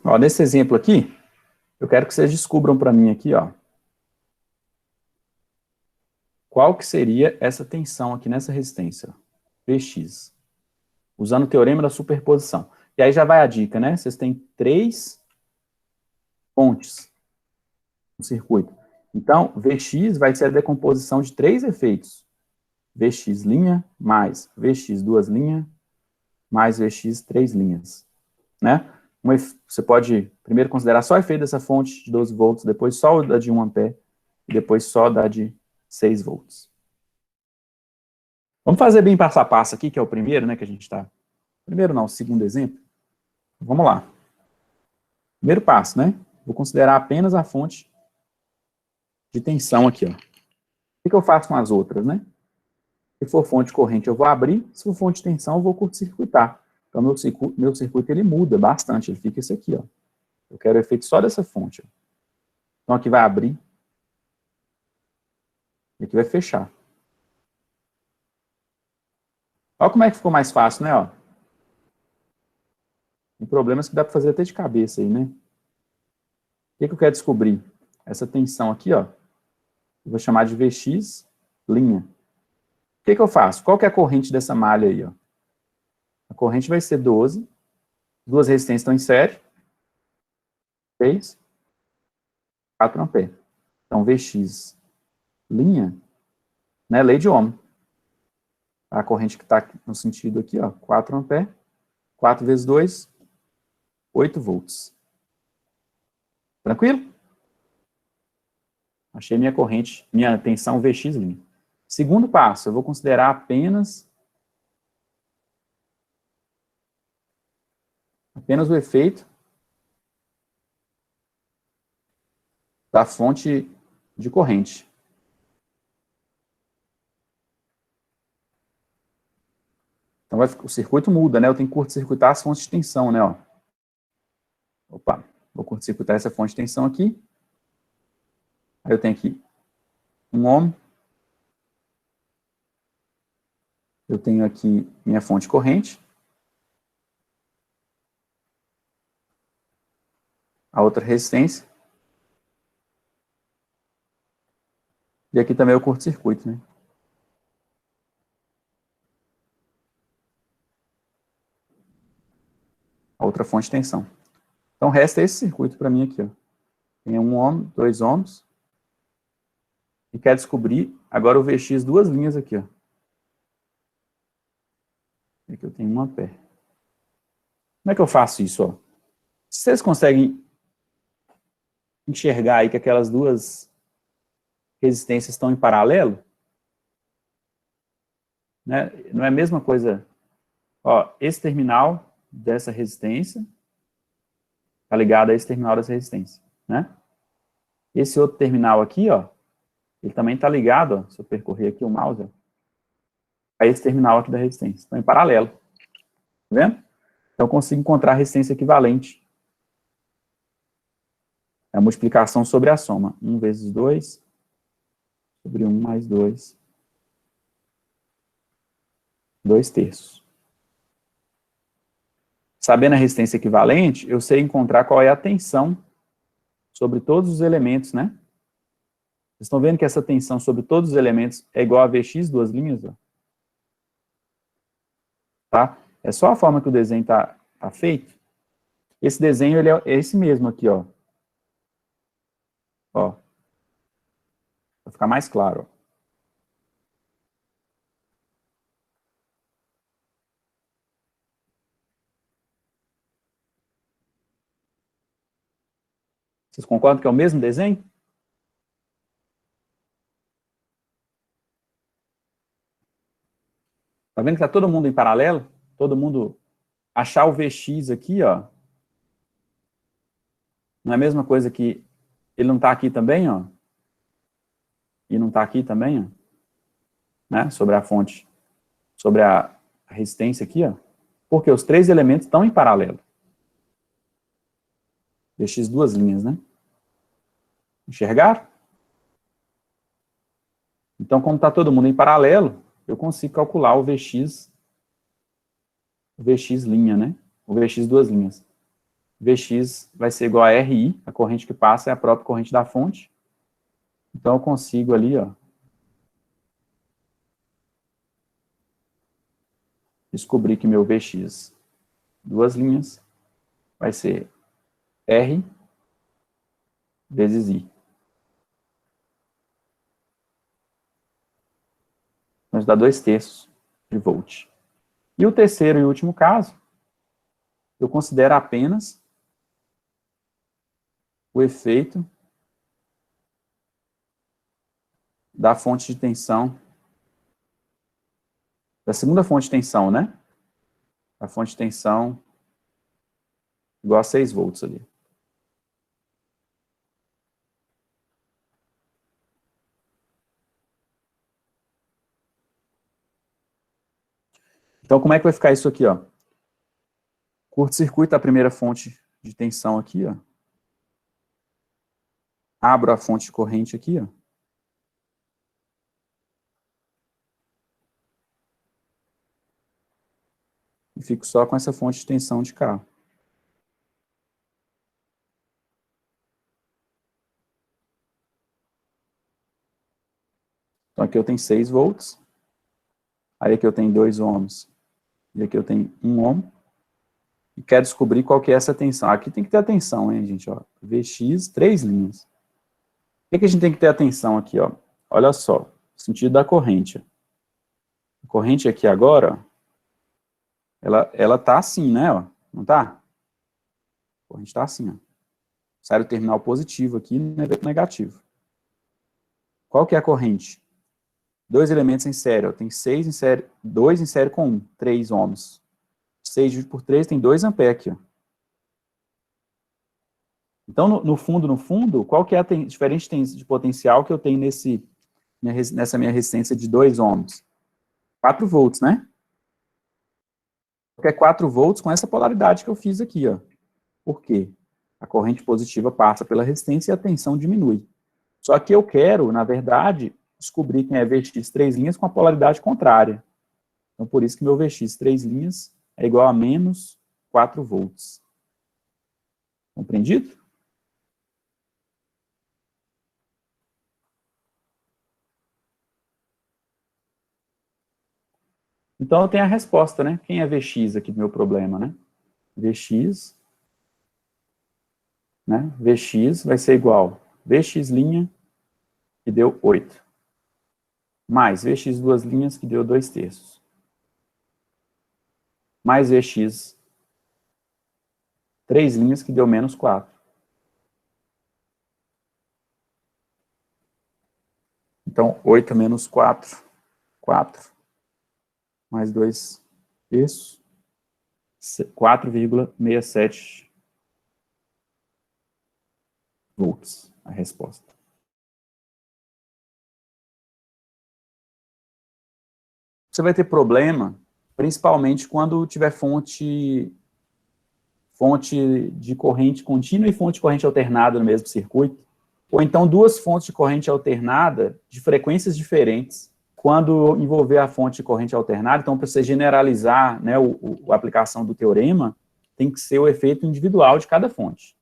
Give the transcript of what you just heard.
Ó, nesse exemplo aqui, eu quero que vocês descubram para mim aqui, ó, qual que seria essa tensão aqui nessa resistência, ó, Vx, usando o teorema da superposição. E aí já vai a dica, né? Vocês têm 3 fontes no circuito. Então, Vx vai ser a decomposição de 3 efeitos. Vx' mais Vx duas linhas mais Vx 3 linhas, né? Você pode primeiro considerar só o efeito dessa fonte de 12 volts, depois só da de 1 ampere, e depois só da de 6 volts. Vamos fazer bem passo a passo aqui, que é o primeiro, né, que a gente está... Primeiro não, o segundo exemplo. Vamos lá. Primeiro passo, né? Vou considerar apenas a fonte de tensão aqui, ó. O que eu faço com as outras, né? Se for fonte de corrente, eu vou abrir. Se for fonte de tensão, eu vou curto-circuitar. Então, meu circuito, ele muda bastante. Ele fica esse aqui, ó. Eu quero o efeito só dessa fonte, ó. Então, aqui vai abrir. E aqui vai fechar. Olha como é que ficou mais fácil, né, ó. Tem problemas que dá para fazer até de cabeça aí, né? O que eu quero descobrir? Essa tensão aqui, ó. Eu vou chamar de Vx'. O que eu faço? Qual que é a corrente dessa malha aí, ó? A corrente vai ser 12. Duas resistências estão em série. 3. 4 amperes. Então, Vx', né, lei de Ohm. A corrente que está no sentido aqui, ó, 4 amperes. 4 vezes 2, 8 volts. Tranquilo? Achei minha corrente, minha tensão Vx'. Segundo passo, eu vou considerar apenas o efeito da fonte de corrente. Então, o circuito muda, né? Eu tenho que curto-circuitar as fontes de tensão, né? Ó. Opa, vou curto-circuitar essa fonte de tensão aqui. Aí eu tenho aqui 1 ohm. Eu tenho aqui minha fonte de corrente. A outra resistência. E aqui também é o curto-circuito, né? A outra fonte de tensão. Então, resta esse circuito para mim aqui, ó. Tem 1 ohm, 2 ohms. E quer descobrir agora o Vx duas linhas aqui, ó. Aqui eu tenho 1 ampere. Como é que eu faço isso, ó? Vocês conseguem enxergar aí que aquelas duas resistências estão em paralelo? Né? Não é a mesma coisa. Ó, esse terminal dessa resistência está ligado a esse terminal dessa resistência, né? Esse outro terminal aqui, ó, ele também está ligado, ó, se eu percorrer aqui o mouse, ó, a esse terminal aqui da resistência. Estão em paralelo. Tá vendo? Então, eu consigo encontrar a resistência equivalente. É a multiplicação sobre a soma. 1 vezes 2 sobre 1 mais 2. 2/3. Sabendo a resistência equivalente, eu sei encontrar qual é a tensão sobre todos os elementos, né? Vocês estão vendo que essa tensão sobre todos os elementos é igual a Vx, duas linhas, ó. Tá? É só a forma que o desenho tá feito. Esse desenho, ele é esse mesmo aqui, ó. Ó. Para ficar mais claro, ó. Vocês concordam que é o mesmo desenho? Tá vendo que tá todo mundo em paralelo? Todo mundo achar o Vx aqui, ó. Não é a mesma coisa que ele não tá aqui também, ó. E não tá aqui também, ó. Né? Sobre a fonte. Sobre a resistência aqui, ó. Porque os três elementos estão em paralelo. Vx duas linhas, né? Enxergaram? Então, como está todo mundo em paralelo, eu consigo calcular o Vx, né? O Vx duas linhas. Vx vai ser igual a RI, a corrente que passa é a própria corrente da fonte. Então, eu consigo ali, ó, descobrir que meu Vx, duas linhas, vai ser R vezes I. Nos dá 2/3 de volt. E o terceiro e último caso, eu considero apenas o efeito da fonte de tensão, da segunda fonte de tensão, né? A fonte de tensão igual a 6 volts ali. Então, como é que vai ficar isso aqui, ó? Curto-circuito a primeira fonte de tensão aqui, ó. Abro a fonte de corrente aqui, ó. E fico só com essa fonte de tensão de cá. Então, aqui eu tenho 6 volts. Aí aqui eu tenho 2 ohms. E aqui eu tenho 1 ohm. E quero descobrir qual que é essa tensão. Aqui tem que ter atenção, hein, gente, ó. Vx, 3 linhas. Por que a gente tem que ter atenção aqui, ó? Olha só, o sentido da corrente. A corrente aqui agora, ela tá assim, né, ó? Não tá? A corrente tá assim, ó. Sai do terminal positivo aqui, negativo. Qual que é a corrente? 2 elementos em série, ó. Tem 6 em série, 2 em série com 1, 3 ohms. 6 dividido por 3 tem 2 amperes aqui, ó. Então, no fundo, qual que é a diferença de potencial que eu tenho nessa minha resistência de 2 ohms? 4 volts, né? Porque é 4 volts com essa polaridade que eu fiz aqui, ó. Por quê? A corrente positiva passa pela resistência e a tensão diminui. Só que eu quero, na verdade, descobrir quem é Vx 3 linhas com a polaridade contrária. Então, por isso que meu Vx 3 linhas é igual a menos 4 volts. Compreendido? Então, eu tenho a resposta, né? Quem é Vx aqui do meu problema, né? Vx, né? Vx vai ser igual Vx', que deu 8. Mais Vx duas linhas, que deu 2/3. Mais Vx 3 linhas, que deu menos 4. Então, 8 menos 4, 4. Mais 2/3, 4,67 volts, a resposta. Você vai ter problema, principalmente quando tiver fonte de corrente contínua e fonte de corrente alternada no mesmo circuito, ou então duas fontes de corrente alternada de frequências diferentes. Quando envolver a fonte de corrente alternada, então, para você generalizar, né, a aplicação do teorema, tem que ser o efeito individual de cada fonte.